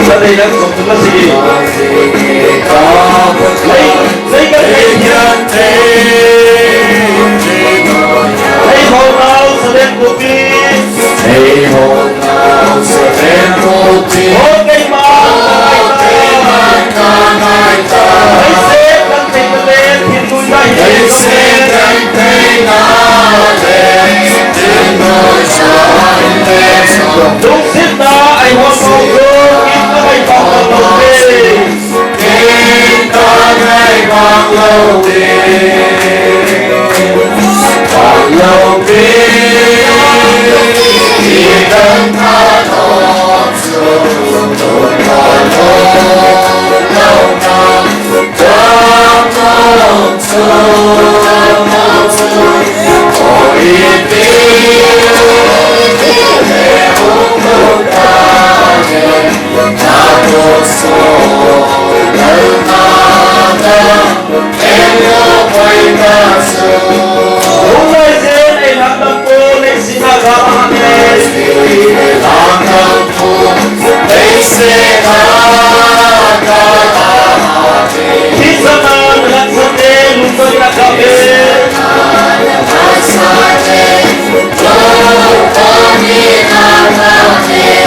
Ra đây đang sống chúng ta gì? Lấy cái nhân thế. Lấy hồn nào sẽ đến cuộc đi. Lấy hồn nào sẽ đến cuộc đi. Hồn cây mang ai ta. Lấy xếp đăng tình lên thiên núi đại hiền. Lấy xếp đăng tình lên thiên núi đại hiền. Đúng xếp ta ai hồn mong gương in các anh vọng lâu đi. In các anh vọng lâu đi. Vọng lâu đi. Khi đấng tha thọ xuống tôi còn lâu năm trong mong xuống ôi tiếng để uống nước ta nghe ta cuộc sống lâu năm em yêu quay ta xuống hôm nay dễ để làm đâm cô lên xin hạ gà hề để làm đâm cô lên xin hạ gà hề khi sân ơn hẳn sân đê lúc tôi đã gặp em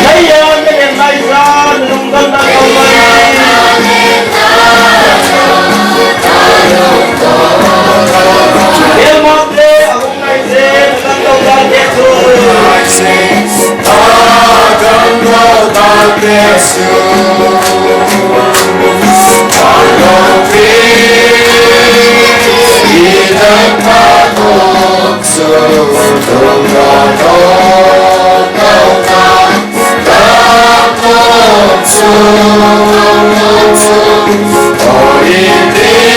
lấy ơn cái đèn này ra lúc tôi đã gặp em em mong thế hôm nay dễ lần đầu ta kết thúc ta gần lâu ta kết thúc ta lâu vì đấng tha tội xuống từng đoạn lâu năm ta tội xuống ôi tiếng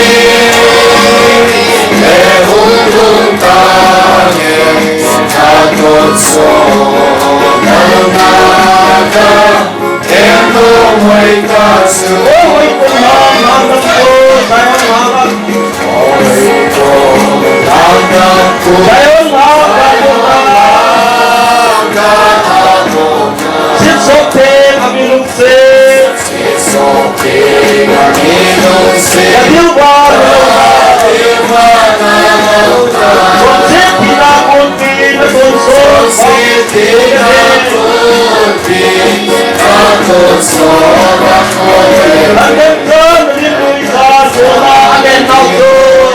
để hút hương ta nghe ta tội xuống lâu năm em không hay ta xuống ôi cùng lòng lòng tâm cô tại ơn hạ ôi cùng lòng tâm cô tại ơn hạ xin số thêm ami lung se xin số thêm ami lung se đã thiếu ba con chết thì là con pin nó con số chết thì là con pin nó con số và con pin anh em cơn liên đuôi ra số là anh em nào rồi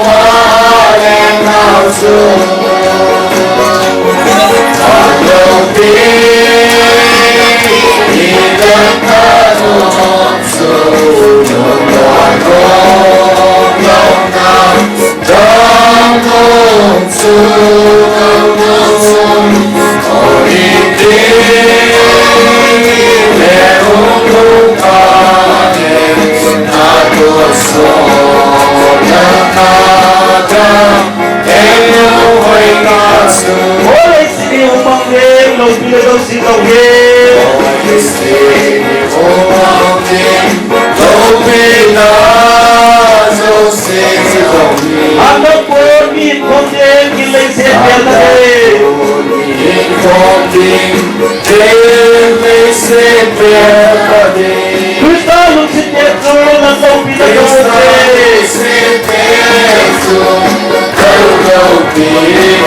hoa em nào rồi còn lâu tiếng thì đấng tha tội xuống đường đoạn lâu năm trong mong xuống ôi tiếng để uống lúc ta nghe ta cuộc sống lần ta em yêu hơi ta xuống ôi lấy xin yêu mong đêm lâu bia đâu xin lâu đêm ôi lấy xin yêu mong đêm lâu bia đâu xin lâu đêm anh đã quên nhìn con đêm nhìn lấy xin tiền ta đêm nhìn con đêm đêm lấy xin tiền ta đêm cứ ta lúc xin tiền rồi là lâu bia đâu xin tiền rồi lâu bia